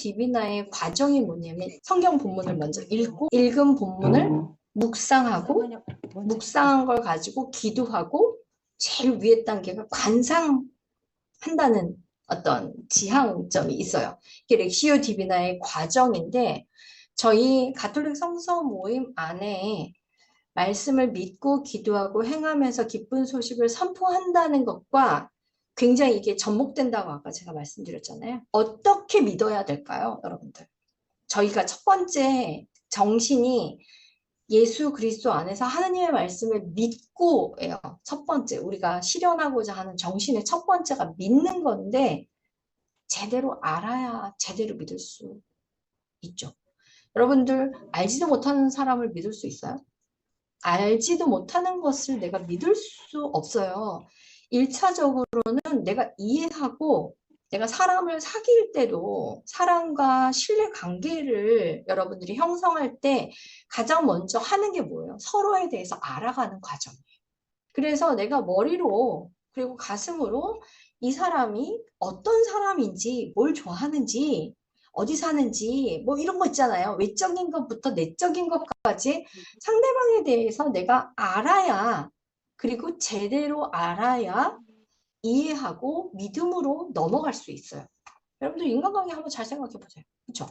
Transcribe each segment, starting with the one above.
디비나의 과정이 뭐냐면 성경 본문을 먼저 읽고 읽은 본문을 묵상하고 묵상한 걸 가지고 기도하고 제일 위에 단계가 관상한다는 어떤 지향점이 있어요. 이게 렉시오 디비나의 과정인데 저희 가톨릭 성서 모임 안에 말씀을 믿고 기도하고 행하면서 기쁜 소식을 선포한다는 것과 굉장히 이게 접목된다고 아까 제가 말씀드렸잖아요. 어떻게 믿어야 될까요, 여러분들? 저희가 첫 번째 정신이 예수 그리스도 안에서 하느님의 말씀을 믿고예요. 첫 번째, 우리가 실현하고자 하는 정신의 첫 번째가 믿는 건데 제대로 알아야 제대로 믿을 수 있죠. 여러분들 알지도 못하는 사람을 믿을 수 있어요? 알지도 못하는 것을 내가 믿을 수 없어요. 1차적으로는 내가 이해하고 내가 사람을 사귈 때도 사람과 신뢰 관계를 여러분들이 형성할 때 가장 먼저 하는 게 뭐예요? 서로에 대해서 알아가는 과정이에요. 그래서 내가 머리로 그리고 가슴으로 이 사람이 어떤 사람인지 뭘 좋아하는지 어디 사는지 뭐 이런 거 있잖아요. 외적인 것부터 내적인 것까지 상대방에 대해서 내가 알아야 그리고 제대로 알아야 이해하고 믿음으로 넘어갈 수 있어요. 여러분들 인간관계 한번 잘 생각해 보세요. 그렇죠?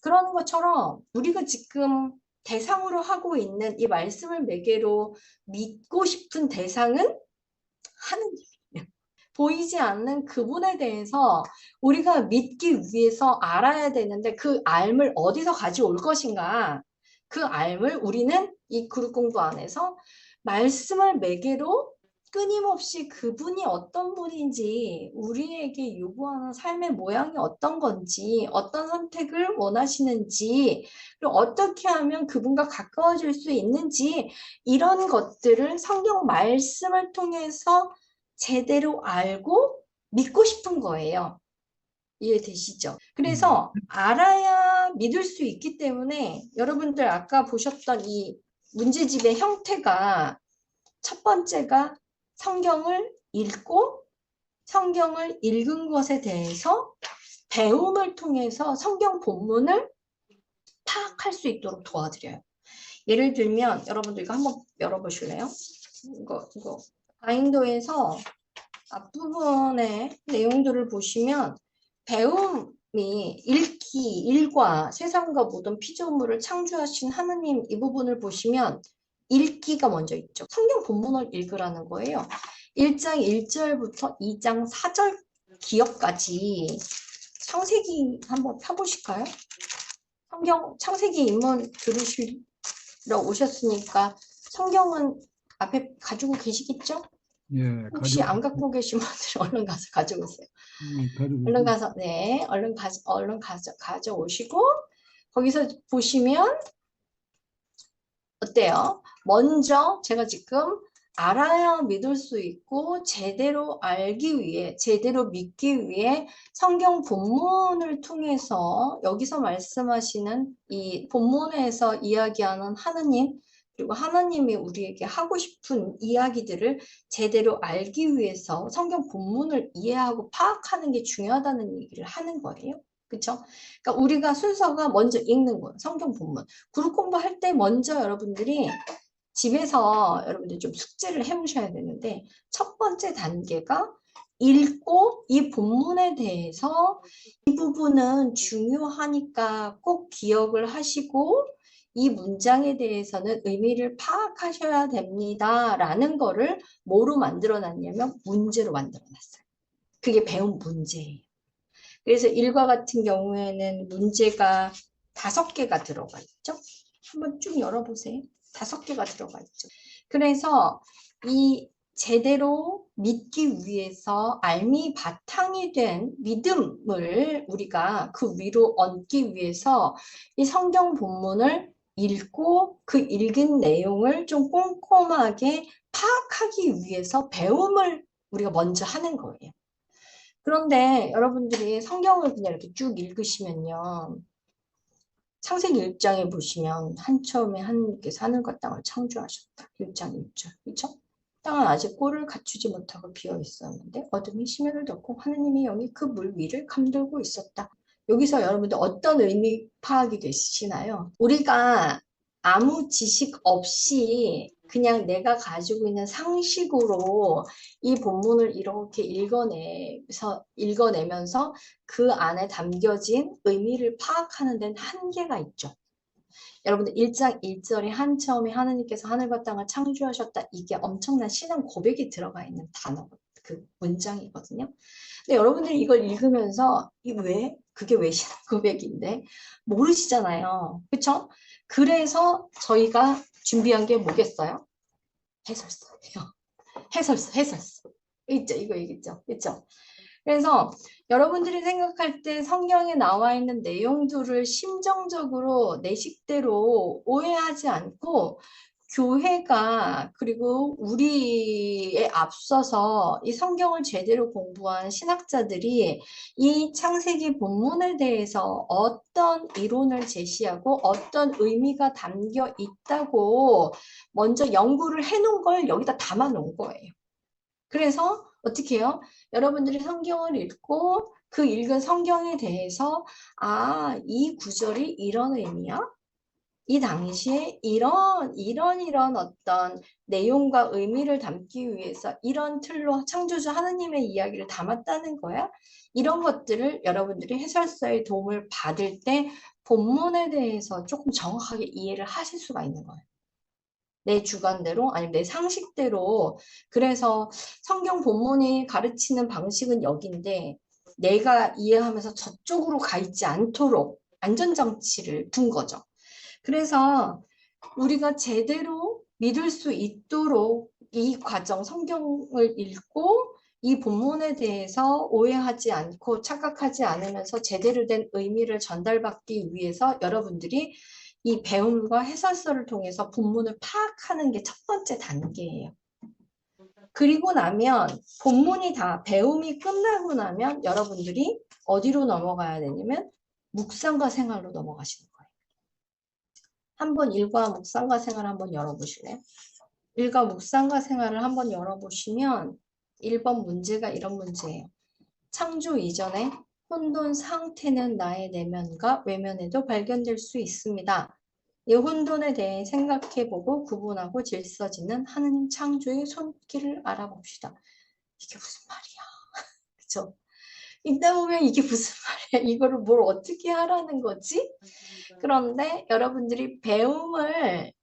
그런 것처럼 우리가 지금 대상으로 하고 있는 이 말씀을 매개로 믿고 싶은 대상은 하느님이에요. 보이지 않는 그분에 대해서 우리가 믿기 위해서 알아야 되는데 그 알을 어디서 가져올 것인가? 그 알을 우리는 이 그룹 공부 안에서 말씀을 매개로 끊임없이 그분이 어떤 분인지 우리에게 요구하는 삶의 모양이 어떤 건지 어떤 선택을 원하시는지 그리고 어떻게 하면 그분과 가까워질 수 있는지 이런 것들을 성경 말씀을 통해서 제대로 알고 믿고 싶은 거예요. 이해되시죠? 그래서 알아야 믿을 수 있기 때문에 여러분들 아까 보셨던 이 문제집의 형태가 첫 번째가 성경을 읽고 성경을 읽은 것에 대해서 배움을 통해서 성경 본문을 파악할 수 있도록 도와드려요. 예를 들면 여러분들 이거 한번 열어보실래요? 이거 바인더에서 앞부분의 내용들을 보시면 배움이 읽기, 일과 세상과 모든 피조물을 창조하신 하느님 이 부분을 보시면 읽기가 먼저 있죠. 성경 본문을 읽으라는 거예요. 1장 1절부터 2장 4절 기억까지 창세기 한번 펴보실까요? 성경 창세기 입문 들으시러 오셨으니까 성경은 앞에 가지고 계시겠죠? 예, 혹시 안 갖고 계신 분들 얼른 가서 가져오세요. 얼른 가서 얼른 가져오시고 거기서 보시면 어때요? 먼저 제가 지금 알아야 믿을 수 있고 제대로 알기 위해 제대로 믿기 위해 성경 본문을 통해서 여기서 말씀하시는 이 본문에서 이야기하는 하느님 그리고 하나님이 우리에게 하고 싶은 이야기들을 제대로 알기 위해서 성경 본문을 이해하고 파악하는 게 중요하다는 얘기를 하는 거예요. 그렇죠? 그러니까 우리가 순서가 먼저 읽는 거예요. 성경 본문. 그룹 공부할 때 먼저 여러분들이 집에서 여러분들 좀 숙제를 해보셔야 되는데 첫 번째 단계가 읽고 이 본문에 대해서 이 부분은 중요하니까 꼭 기억을 하시고 이 문장에 대해서는 의미를 파악하셔야 됩니다. 라는 거를 뭐로 만들어놨냐면 문제로 만들어놨어요. 그게 배운 문제예요. 그래서 일과 같은 경우에는 문제가 5개가 들어가 있죠. 한번 쭉 열어보세요. 5개가 들어가 있죠. 그래서 이 제대로 믿기 위해서 알미 바탕이 된 믿음을 우리가 그 위로 얹기 위해서 이 성경 본문을 읽고 그 읽은 내용을 좀 꼼꼼하게 파악하기 위해서 배움을 우리가 먼저 하는 거예요. 그런데 여러분들이 성경을 그냥 이렇게 쭉 읽으시면요. 창세기 1장에 보시면 한 처음에 하나님께서 하늘과 땅을 창조하셨다. 1장 1절. 그렇죠? 땅은 아직 꼴을 갖추지 못하고 비어 있었는데 어둠이 심연을 덮고 하느님의 영이 그 물 위를 감돌고 있었다. 여기서 여러분들 어떤 의미 파악이 되시나요? 우리가 아무 지식 없이 그냥 내가 가지고 있는 상식으로 이 본문을 이렇게 읽어내면서 그 안에 담겨진 의미를 파악하는 데는 한계가 있죠. 여러분들 1장 1절에 한 처음에 하느님께서 하늘과 땅을 창조하셨다. 이게 엄청난 신앙 고백이 들어가 있는 단어, 그 문장이거든요. 근데 여러분들이 이걸 읽으면서 그게 왜 신앙 고백인데 모르시잖아요. 그렇죠? 그래서 저희가 준비한 게 뭐겠어요? 해설서예요. 해설서. 있죠, 이거 있죠, 있죠. 그래서 여러분들이 생각할 때 성경에 나와 있는 내용들을 심정적으로 내 식대로 오해하지 않고 교회가 그리고 우리에 앞서서 이 성경을 제대로 공부한 신학자들이 이 창세기 본문에 대해서 어떤 이론을 제시하고 어떤 의미가 담겨 있다고 먼저 연구를 해놓은 걸 여기다 담아 놓은 거예요. 그래서 어떻게 해요? 여러분들이 성경을 읽고 그 읽은 성경에 대해서 이 구절이 이런 의미야? 이 당시에 이런 어떤 내용과 의미를 담기 위해서 이런 틀로 창조주 하느님의 이야기를 담았다는 거야. 이런 것들을 여러분들이 해설서의 도움을 받을 때 본문에 대해서 조금 정확하게 이해를 하실 수가 있는 거예요. 내 주관대로 아니면 내 상식대로. 그래서 성경 본문이 가르치는 방식은 여기인데 내가 이해하면서 저쪽으로 가 있지 않도록 안전장치를 둔 거죠. 그래서 우리가 제대로 믿을 수 있도록 이 과정 성경을 읽고 이 본문에 대해서 오해하지 않고 착각하지 않으면서 제대로 된 의미를 전달받기 위해서 여러분들이 이 배움과 해설서를 통해서 본문을 파악하는 게 첫 번째 단계예요. 그리고 나면 본문이 다 배움이 끝나고 나면 여러분들이 어디로 넘어가야 되냐면 묵상과 생활로 넘어가시는 거예요. 한번 일과 묵상과 생활 한번 열어보실래요? 일과 묵상과 생활을 한번 열어보시면 1번 문제가 이런 문제예요. 창조 이전에 혼돈 상태는 나의 내면과 외면에도 발견될 수 있습니다. 이 혼돈에 대해 생각해보고 구분하고 질서짓는 하느님 창조의 손길을 알아봅시다. 이게 무슨 말이야? 그죠? 읽다 보면 이게 무슨 말이야? 이거를 뭘 어떻게 하라는 거지? 그런데 여러분들이 배움을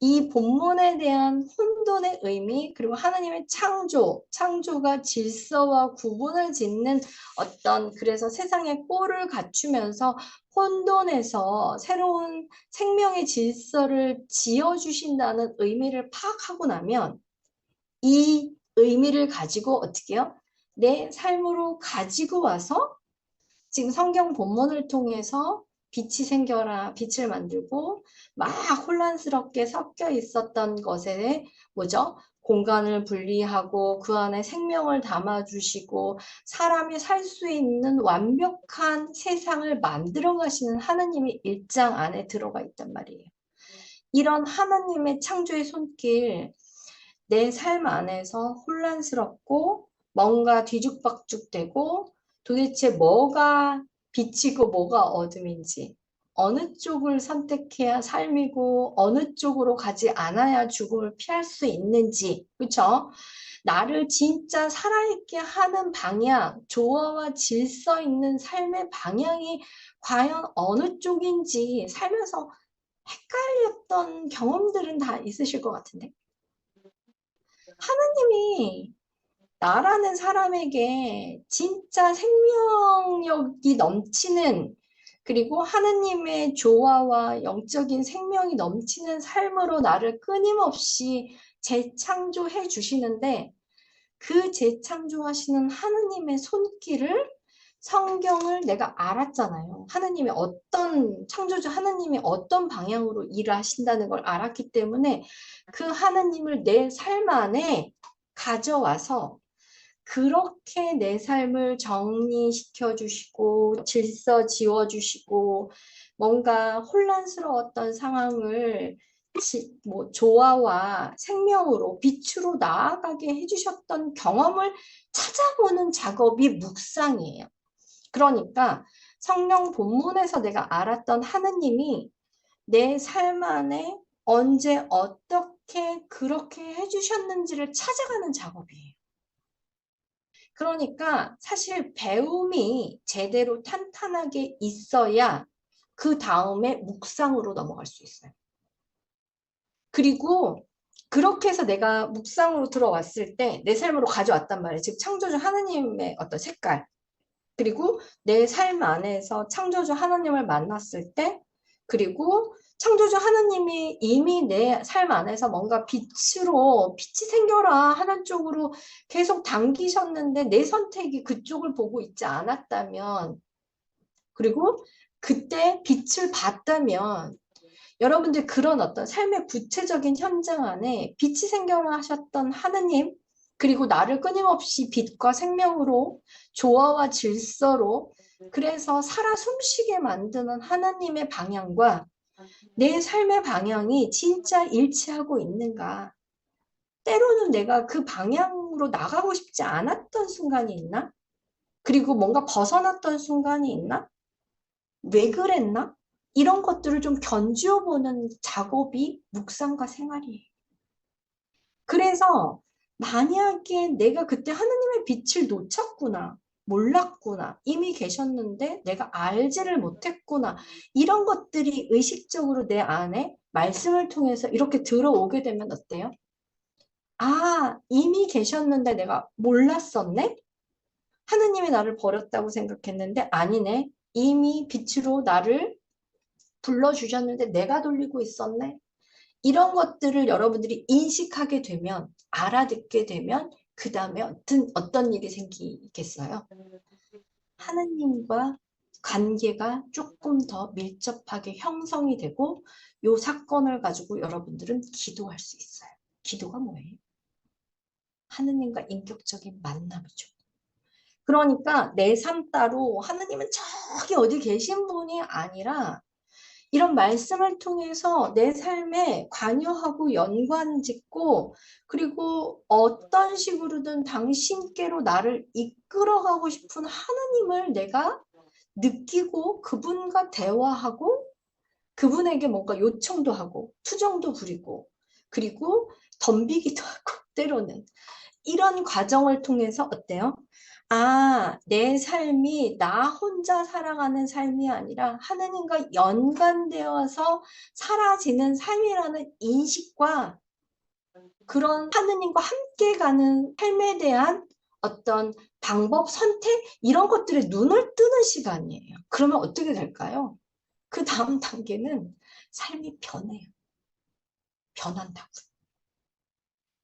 이 본문에 대한 혼돈의 의미 그리고 하나님의 창조가 질서와 구분을 짓는 어떤 그래서 세상의 꼴을 갖추면서 혼돈에서 새로운 생명의 질서를 지어주신다는 의미를 파악하고 나면 이 의미를 가지고 어떻게 해요? 내 삶으로 가지고 와서 지금 성경 본문을 통해서 빛이 생겨라, 빛을 만들고 막 혼란스럽게 섞여 있었던 것에 뭐죠? 공간을 분리하고 그 안에 생명을 담아주시고 사람이 살 수 있는 완벽한 세상을 만들어 가시는 하나님이 일장 안에 들어가 있단 말이에요. 이런 하나님의 창조의 손길, 내 삶 안에서 혼란스럽고 뭔가 뒤죽박죽되고 도대체 뭐가 빛이고 뭐가 어둠인지 어느 쪽을 선택해야 삶이고 어느 쪽으로 가지 않아야 죽음을 피할 수 있는지 그렇죠? 나를 진짜 살아있게 하는 방향, 조화와 질서 있는 삶의 방향이 과연 어느 쪽인지 살면서 헷갈렸던 경험들은 다 있으실 것 같은데 하나님이 나라는 사람에게 진짜 생명력이 넘치는 그리고 하느님의 조화와 영적인 생명이 넘치는 삶으로 나를 끊임없이 재창조해 주시는데 그 재창조하시는 하느님의 손길을 성경을 내가 알았잖아요. 하느님이 창조주 하느님이 어떤 방향으로 일을 하신다는 걸 알았기 때문에 그 하느님을 내 삶 안에 가져와서 그렇게 내 삶을 정리시켜 주시고 질서 지워 주시고 뭔가 혼란스러웠던 상황을 조화와 생명으로 빛으로 나아가게 해주셨던 경험을 찾아보는 작업이 묵상이에요. 그러니까 성령 본문에서 내가 알았던 하느님이 내 삶 안에 언제 어떻게 그렇게 해주셨는지를 찾아가는 작업이에요. 그러니까 사실 배움이 제대로 탄탄하게 있어야 그 다음에 묵상으로 넘어갈 수 있어요. 그리고 그렇게 해서 내가 묵상으로 들어왔을 때 내 삶으로 가져왔단 말이에요. 즉 창조주 하나님의 어떤 색깔, 그리고 내 삶 안에서 창조주 하나님을 만났을 때, 그리고 창조주 하나님이 이미 내 삶 안에서 뭔가 빛이 생겨라 하는 쪽으로 계속 당기셨는데 내 선택이 그쪽을 보고 있지 않았다면, 그리고 그때 빛을 봤다면, 여러분들 그런 어떤 삶의 구체적인 현장 안에 빛이 생겨라 하셨던 하느님, 그리고 나를 끊임없이 빛과 생명으로, 조화와 질서로, 그래서 살아 숨쉬게 만드는 하나님의 방향과 내 삶의 방향이 진짜 일치하고 있는가? 때로는 내가 그 방향으로 나가고 싶지 않았던 순간이 있나? 그리고 뭔가 벗어났던 순간이 있나? 왜 그랬나? 이런 것들을 좀 견주어 보는 작업이 묵상과 생활이에요. 그래서 만약에 내가 그때 하느님의 빛을 놓쳤구나, 몰랐구나, 이미 계셨는데 내가 알지를 못했구나, 이런 것들이 의식적으로 내 안에 말씀을 통해서 이렇게 들어오게 되면 어때요? 아, 이미 계셨는데 내가 몰랐었네? 하느님이 나를 버렸다고 생각했는데 아니네. 이미 빛으로 나를 불러주셨는데 내가 돌리고 있었네. 이런 것들을 여러분들이 인식하게 되면, 알아듣게 되면 그 다음에 어떤 일이 생기겠어요? 하느님과 관계가 조금 더 밀접하게 형성이 되고 이 사건을 가지고 여러분들은 기도할 수 있어요. 기도가 뭐예요? 하느님과 인격적인 만남이죠. 그러니까 내 삶 따로 하느님은 저기 어디 계신 분이 아니라 이런 말씀을 통해서 내 삶에 관여하고 연관짓고, 그리고 어떤 식으로든 당신께로 나를 이끌어가고 싶은 하나님을 내가 느끼고 그분과 대화하고 그분에게 뭔가 요청도 하고 투정도 부리고 그리고 덤비기도 하고 때로는 이런 과정을 통해서 어때요? 아, 내 삶이 나 혼자 살아가는 삶이 아니라 하느님과 연관되어서 사라지는 삶이라는 인식과 그런 하느님과 함께 가는 삶에 대한 어떤 방법, 선택, 이런 것들에 눈을 뜨는 시간이에요. 그러면 어떻게 될까요? 그 다음 단계는 삶이 변해요. 변한다고.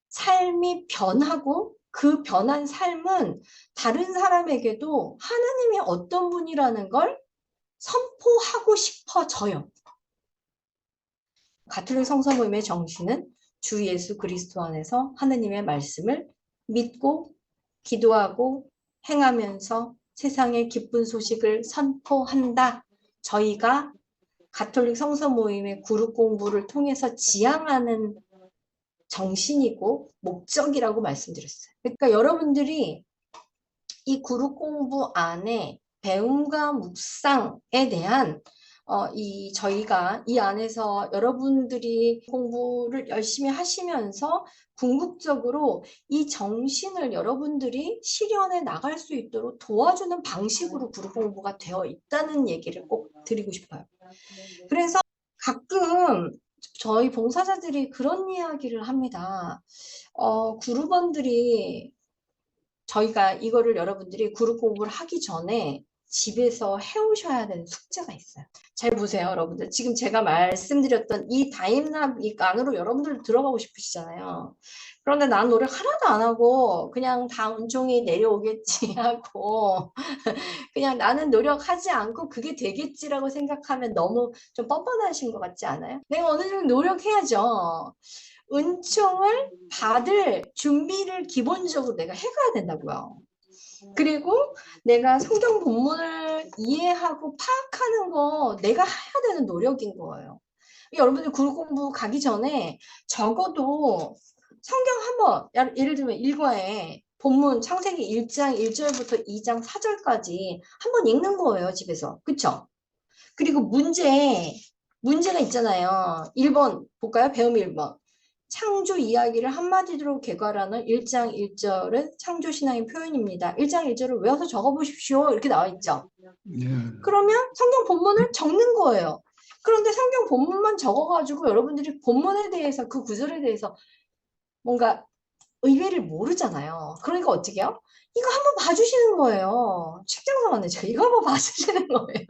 삶이 변하고 그 변한 삶은 다른 사람에게도 하나님이 어떤 분이라는 걸 선포하고 싶어져요. 가톨릭 성서 모임의 정신은 주 예수 그리스도 안에서 하느님의 말씀을 믿고 기도하고 행하면서 세상의 기쁜 소식을 선포한다. 저희가 가톨릭 성서 모임의 그룹 공부를 통해서 지향하는 정신이고 목적이라고 말씀드렸어요. 그러니까 여러분들이 이 그룹 공부 안에 배움과 묵상에 대한 저희가 이 안에서 여러분들이 공부를 열심히 하시면서 궁극적으로 이 정신을 여러분들이 실현해 나갈 수 있도록 도와주는 방식으로 그룹 공부가 되어 있다는 얘기를 꼭 드리고 싶어요. 그래서 가끔 저희 봉사자들이 그런 이야기를 합니다. 그룹원들이 저희가 이거를 여러분들이 그룹 공부를 하기 전에 집에서 해오셔야 되는 숙제가 있어요. 잘 보세요, 여러분들. 지금 제가 말씀드렸던 이 다임랍 안으로 여러분들 들어가고 싶으시잖아요. 그런데 난 노력 하나도 안 하고 그냥 다 운종이 내려오겠지 하고 그냥 나는 노력하지 않고 그게 되겠지라고 생각하면 너무 좀 뻔뻔하신 것 같지 않아요? 내가 어느 정도 노력해야죠. 은총을 받을 준비를 기본적으로 내가 해가야 된다고요. 그리고 내가 성경 본문을 이해하고 파악하는 거 내가 해야 되는 노력인 거예요. 여러분들 그룹 공부 가기 전에 적어도 성경 한번 예를 들면 일과에 본문 창세기 1장 1절부터 2장 4절까지 한번 읽는 거예요, 집에서. 그쵸? 그리고 문제가 있잖아요. 1번 볼까요? 배움 1번. 창조 이야기를 한마디로 개괄하는 1장 1절은 창조 신앙의 표현입니다. 1장 1절을 외워서 적어보십시오. 이렇게 나와 있죠. 그러면 성경 본문을 적는 거예요. 그런데 성경 본문만 적어가지고 여러분들이 본문에 대해서 그 구절에 대해서 뭔가 의외를 모르잖아요. 그러니까 어떻게 해요? 이거 한번 봐주시는 거예요. 책장상안에 이거 한번 봐주시는 거예요.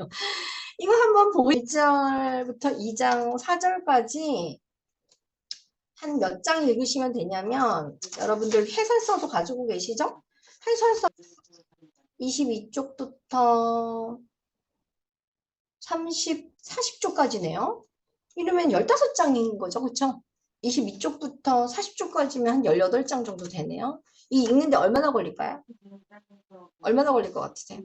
이거 한번 보고 1절부터 2장 4절까지 한 몇 장 읽으시면 되냐면 여러분들 해설서도 가지고 계시죠? 해설서 22쪽부터 40쪽까지네요. 이러면 15장인 거죠. 그쵸? 22쪽부터 40쪽까지면 한 18장 정도 되네요. 이 읽는데 얼마나 걸릴까요? 얼마나 걸릴 것 같으세요?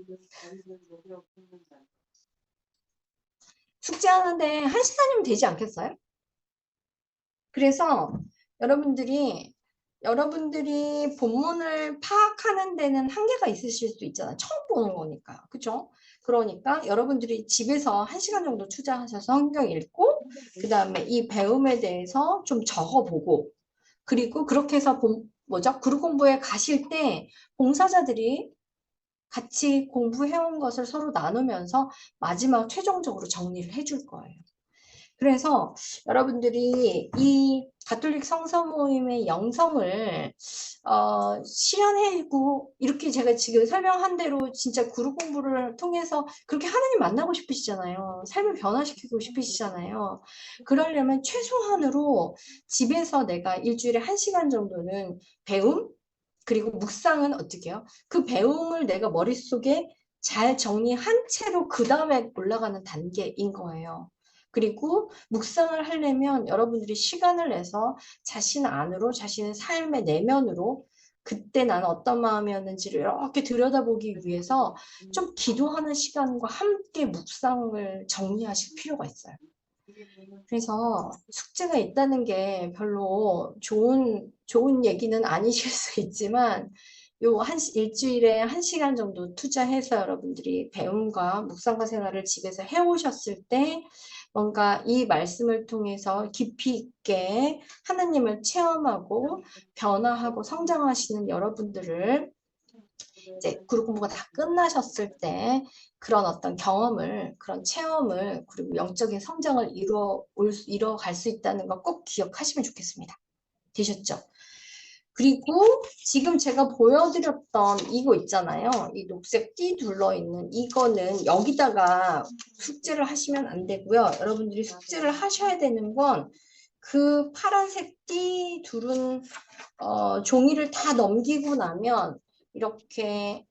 숙제하는데 1시간이면 되지 않겠어요? 그래서 여러분들이 본문을 파악하는 데는 한계가 있으실 수 있잖아요. 처음 보는 거니까. 그죠? 그러니까 여러분들이 집에서 1시간 정도 투자하셔서 성경 읽고 그 다음에 이 배움에 대해서 좀 적어보고 그리고 그렇게 해서 그룹 공부에 가실 때 봉사자들이 같이 공부해온 것을 서로 나누면서 마지막 최종적으로 정리를 해줄 거예요. 그래서 여러분들이 이 가톨릭 성서 모임의 영성을 실현해고 이렇게 제가 지금 설명한 대로 진짜 그룹 공부를 통해서 그렇게 하나님 만나고 싶으시잖아요. 삶을 변화시키고 싶으시잖아요. 그러려면 최소한으로 집에서 내가 일주일에 1시간 정도는 배움 그리고 묵상은 어떻게 해요? 그 배움을 내가 머릿속에 잘 정리한 채로 그 다음에 올라가는 단계인 거예요. 그리고 묵상을 하려면 여러분들이 시간을 내서 자신 안으로 자신의 삶의 내면으로 그때 나는 어떤 마음이었는지를 이렇게 들여다보기 위해서 좀 기도하는 시간과 함께 묵상을 정리하실 필요가 있어요. 그래서 숙제가 있다는 게 별로 좋은 얘기는 아니실 수 있지만 일주일에 1시간 정도 투자해서 여러분들이 배움과 묵상과 생활을 집에서 해오셨을 때 뭔가 이 말씀을 통해서 깊이 있게 하나님을 체험하고 변화하고 성장하시는 여러분들을 이제 그룹 공부가 다 끝나셨을 때 그런 어떤 경험을, 그런 체험을, 그리고 영적인 성장을 이뤄갈 수 있다는 거 꼭 기억하시면 좋겠습니다. 되셨죠? 그리고 지금 제가 보여드렸던 이거 있잖아요. 이 녹색 띠 둘러있는 이거는 여기다가 숙제를 하시면 안 되고요. 여러분들이 숙제를 하셔야 되는 건 그 파란색 띠 둘은 종이를 다 넘기고 나면 이렇게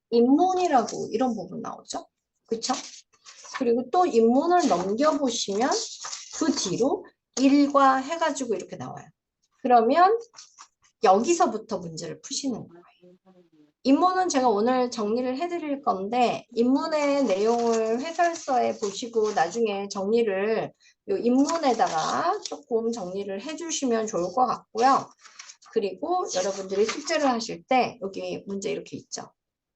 인문이라고 이런 부분 나오죠. 그쵸? 그리고 또 인문을 넘겨보시면 그 뒤로 일과 해가지고 이렇게 나와요. 그러면 여기서부터 문제를 푸시는 거예요. 인문은 제가 오늘 정리를 해드릴 건데 인문의 내용을 해설서에 보시고 나중에 정리를 이 인문에다가 조금 정리를 해주시면 좋을 것 같고요. 그리고 여러분들이 숙제를 하실 때 여기 문제 이렇게 있죠.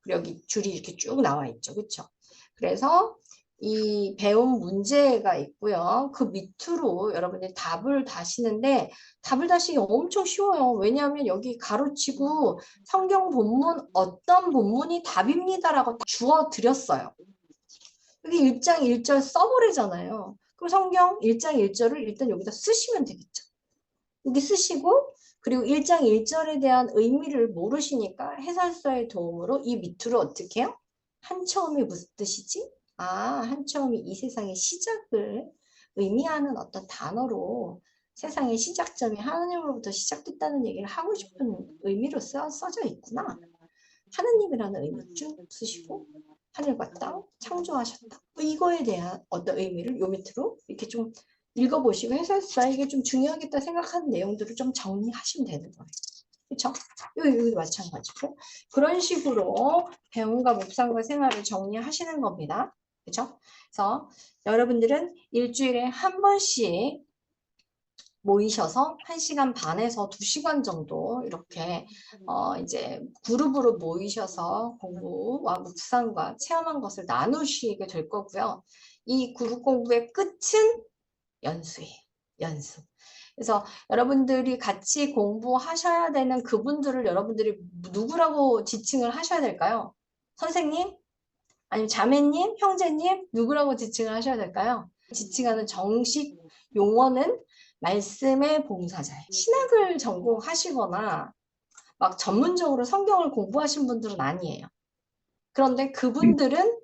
여기 줄이 이렇게 쭉 나와 있죠. 그렇죠? 그래서 이 배움 문제가 있고요. 그 밑으로 여러분들이 답을 다시는데 답을 다시기 엄청 쉬워요. 왜냐하면 여기 가로치고 성경 본문 어떤 본문이 답입니다라고 주어 드렸어요. 여기 1장 1절 써버리잖아요. 그럼 성경 1장 1절을 일단 여기다 쓰시면 되겠죠. 여기 쓰시고 그리고 1장 1절에 대한 의미를 모르시니까 해설서의 도움으로 이 밑으로 어떻게 해요? 한처음이 무슨 뜻이지? 한처음이 이 세상의 시작을 의미하는 어떤 단어로 세상의 시작점이 하나님으로부터 시작됐다는 얘기를 하고 싶은 의미로 써져 있구나. 하나님이라는 의미 쭉 쓰시고 하늘과 땅 창조하셨다. 이거에 대한 어떤 의미를 요 밑으로 이렇게 좀 읽어보시고 해설사 이게 좀 중요하겠다 생각하는 내용들을 좀 정리하시면 되는 거예요. 그렇죠? 여기도 마찬가지고 그런 식으로 배움과 묵상과 생활을 정리하시는 겁니다. 그렇죠? 그래서 여러분들은 일주일에 한 번씩 모이셔서 1시간 반에서 2시간 정도 이렇게 이제 그룹으로 모이셔서 공부와 묵상과 체험한 것을 나누시게 될 거고요. 이 그룹 공부의 끝은 연수예요. 연수. 그래서 여러분들이 같이 공부하셔야 되는 그분들을 여러분들이 누구라고 지칭을 하셔야 될까요? 선생님? 아니면 자매님? 형제님? 누구라고 지칭을 하셔야 될까요? 지칭하는 정식 용어는 말씀의 봉사자예요. 신학을 전공하시거나 막 전문적으로 성경을 공부하신 분들은 아니에요. 그런데 그분들은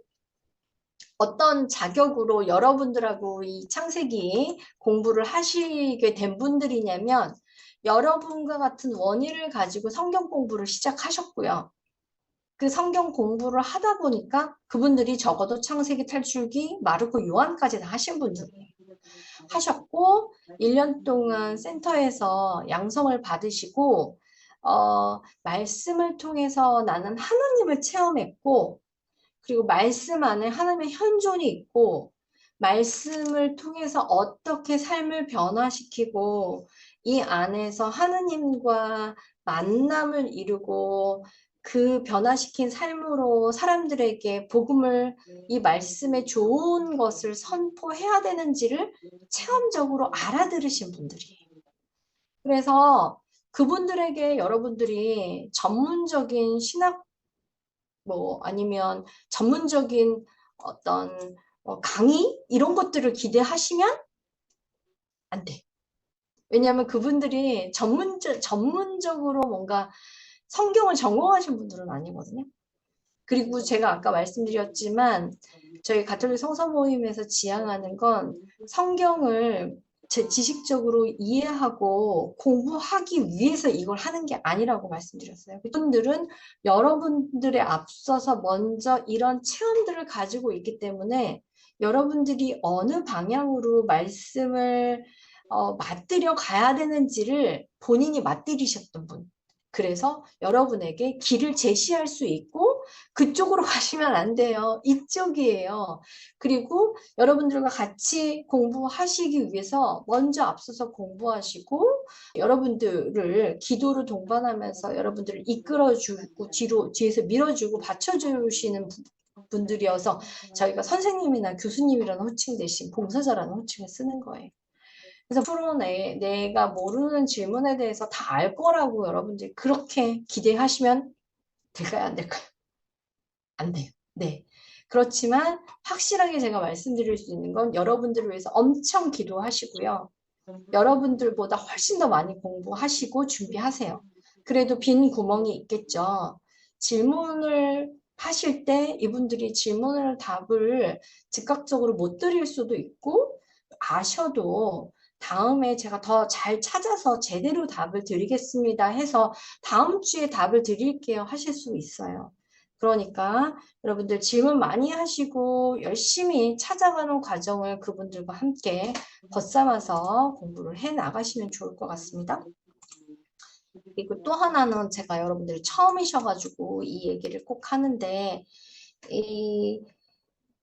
어떤 자격으로 여러분들하고 이 창세기 공부를 하시게 된 분들이냐면 여러분과 같은 원의를 가지고 성경 공부를 시작하셨고요. 그 성경 공부를 하다 보니까 그분들이 적어도 창세기, 탈출기, 마르코, 요한까지 다 하신 분들이에요. 하셨고 1년 동안 센터에서 양성을 받으시고 말씀을 통해서 나는 하나님을 체험했고 그리고 말씀 안에 하나님의 현존이 있고 말씀을 통해서 어떻게 삶을 변화시키고 이 안에서 하느님과 만남을 이루고 그 변화시킨 삶으로 사람들에게 복음을 이 말씀에 좋은 것을 선포해야 되는지를 체험적으로 알아들으신 분들이에요. 그래서 그분들에게 여러분들이 전문적인 신학 뭐 아니면 전문적인 어떤 강의 이런 것들을 기대하시면 안 돼. 왜냐하면 그분들이 전문적으로 뭔가 성경을 전공하신 분들은 아니거든요. 그리고 제가 아까 말씀드렸지만 저희 가톨릭 성서 모임에서 지향하는 건 성경을 제 지식적으로 이해하고 공부하기 위해서 이걸 하는 게 아니라고 말씀드렸어요. 그분들은 여러분들에 앞서서 먼저 이런 체험들을 가지고 있기 때문에 여러분들이 어느 방향으로 말씀을 맞들여 가야 되는지를 본인이 맞들이셨던 분. 그래서 여러분에게 길을 제시할 수 있고 그쪽으로 가시면 안 돼요. 이쪽이에요. 그리고 여러분들과 같이 공부하시기 위해서 먼저 앞서서 공부하시고 여러분들을 기도로 동반하면서 여러분들을 이끌어주고 뒤에서 밀어주고 받쳐주시는 분들이어서 저희가 선생님이나 교수님이라는 호칭 대신 봉사자라는 호칭을 쓰는 거예요. 그래서 프로 내가 모르는 질문에 대해서 다 알 거라고 여러분들이 그렇게 기대하시면 될까요? 안 될까요? 안 돼요. 네. 그렇지만 확실하게 제가 말씀드릴 수 있는 건 여러분들을 위해서 엄청 기도하시고요. 여러분들보다 훨씬 더 많이 공부하시고 준비하세요. 그래도 빈 구멍이 있겠죠. 질문을 하실 때 이분들이 질문을 답을 즉각적으로 못 드릴 수도 있고 아셔도 다음에 제가 더 잘 찾아서 제대로 답을 드리겠습니다 해서 다음 주에 답을 드릴게요 하실 수 있어요. 그러니까 여러분들 질문 많이 하시고 열심히 찾아가는 과정을 그분들과 함께 벗삼아서 공부를 해 나가시면 좋을 것 같습니다. 그리고 또 하나는 제가 여러분들이 처음이셔가지고 이 얘기를 꼭 하는데 이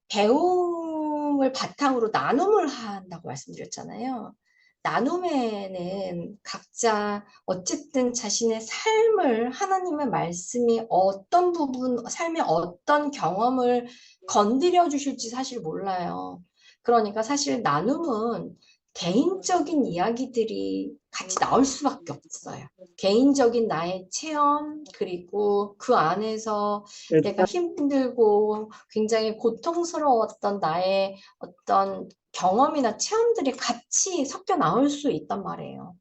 배움을 바탕으로 나눔을 한다고 말씀드렸잖아요. 나눔에는 각자 어쨌든 자신의 삶을 하나님의 말씀이 어떤 부분, 삶의 어떤 경험을 건드려 주실지 사실 몰라요. 그러니까 사실 나눔은 개인적인 이야기들이 같이 나올 수밖에 없어요. 개인적인 나의 체험, 그리고 그 안에서 내가 힘들고 굉장히 고통스러웠던 나의 어떤 경험이나 체험들이 같이 섞여 나올 수 있단 말이에요.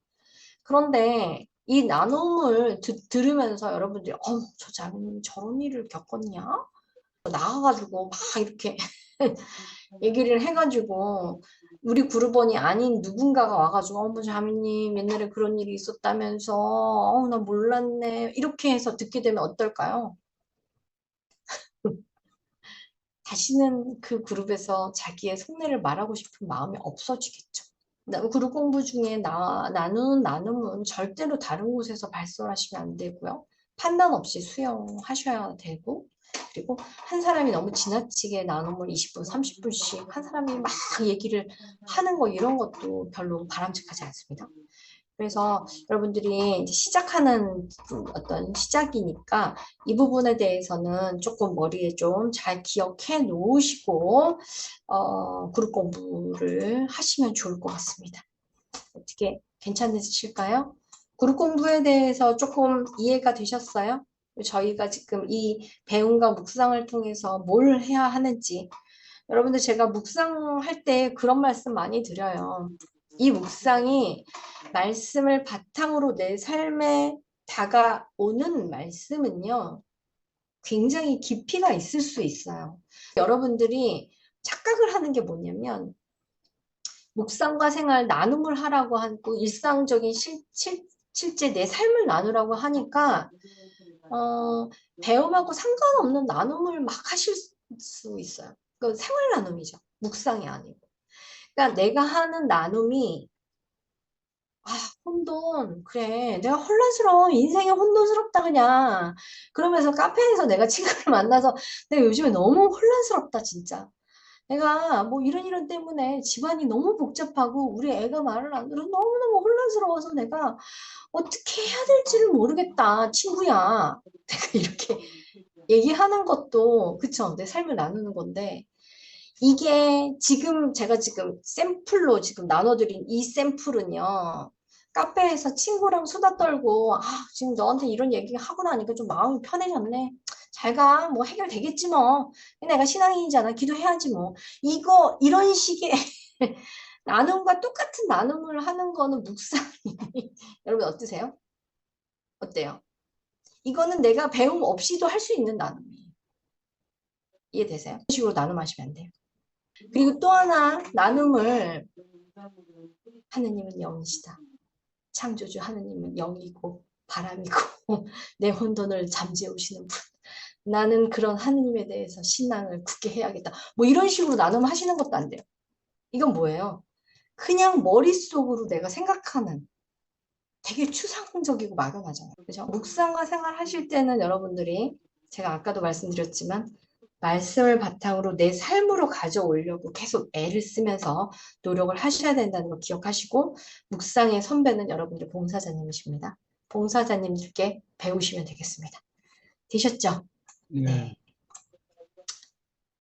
그런데 이 나눔을 들으면서 여러분들이 저 자매님 저런 일을 겪었냐? 나와가지고 막 이렇게 얘기를 해가지고 우리 그룹원이 아닌 누군가가 와가지고 어머 자매님 옛날에 그런 일이 있었다면서 나 몰랐네 이렇게 해서 듣게 되면 어떨까요? 다시는 그 그룹에서 자기의 속내를 말하고 싶은 마음이 없어지겠죠. 그룹 공부 중에 나눔은 절대로 다른 곳에서 발설하시면 안 되고요. 판단 없이 수용하셔야 되고 그리고 한 사람이 너무 지나치게 나눔을 20분, 30분씩 한 사람이 막 얘기를 하는 거 이런 것도 별로 바람직하지 않습니다. 그래서 여러분들이 이제 시작하는 어떤 시작이니까 이 부분에 대해서는 조금 머리에 좀 잘 기억해 놓으시고 그룹 공부를 하시면 좋을 것 같습니다. 어떻게 괜찮으실까요? 그룹 공부에 대해서 조금 이해가 되셨어요? 저희가 지금 이 배움과 묵상을 통해서 뭘 해야 하는지 여러분들 제가 묵상할 때 그런 말씀 많이 드려요. 이 묵상이 말씀을 바탕으로 내 삶에 다가오는 말씀은요. 굉장히 깊이가 있을 수 있어요. 여러분들이 착각을 하는 게 뭐냐면 묵상과 생활 나눔을 하라고 하고 일상적인 실제 내 삶을 나누라고 하니까 배움하고 상관없는 나눔을 막 하실 수 있어요. 그 생활 나눔이죠. 묵상이 아니고. 그러니까 내가 하는 나눔이 혼돈 그래 내가 혼란스러워 인생이 혼돈스럽다 그냥 그러면서 카페에서 내가 친구를 만나서 내가 요즘에 너무 혼란스럽다 진짜 내가 뭐 이런 때문에 집안이 너무 복잡하고 우리 애가 말을 안 들어 너무너무 혼란스러워서 내가 어떻게 해야 될지를 모르겠다 친구야 내가 이렇게 얘기하는 것도 그쵸 내 삶을 나누는 건데 이게 지금 제가 지금 샘플로 지금 나눠드린 이 샘플은요. 카페에서 친구랑 수다 떨고 지금 너한테 이런 얘기 하고 나니까 좀 마음이 편해졌네. 잘 가. 뭐 해결되겠지 뭐. 내가 신앙인이잖아. 기도해야지 뭐. 이거 이런 식의 나눔과 똑같은 나눔을 하는 거는 묵상이 여러분 어떠세요? 어때요? 이거는 내가 배움 없이도 할 수 있는 나눔이에요. 이해되세요? 이런 식으로 나눔하시면 안 돼요. 그리고 또 하나 나눔을 하느님은 영이시다. 창조주 하느님은 영이고 바람이고 내 혼돈을 잠재우시는 분. 나는 그런 하느님에 대해서 신앙을 굳게 해야겠다. 뭐 이런 식으로 나눔하시는 것도 안 돼요. 이건 뭐예요? 그냥 머릿속으로 내가 생각하는 되게 추상적이고 막연하잖아요. 그죠? 묵상과 생활하실 때는 여러분들이 제가 아까도 말씀드렸지만 말씀을 바탕으로 내 삶으로 가져오려고 계속 애를 쓰면서 노력을 하셔야 된다는 거 기억하시고 묵상의 선배는 여러분들 봉사자님이십니다. 봉사자님들께 배우시면 되겠습니다. 되셨죠? 네. 네.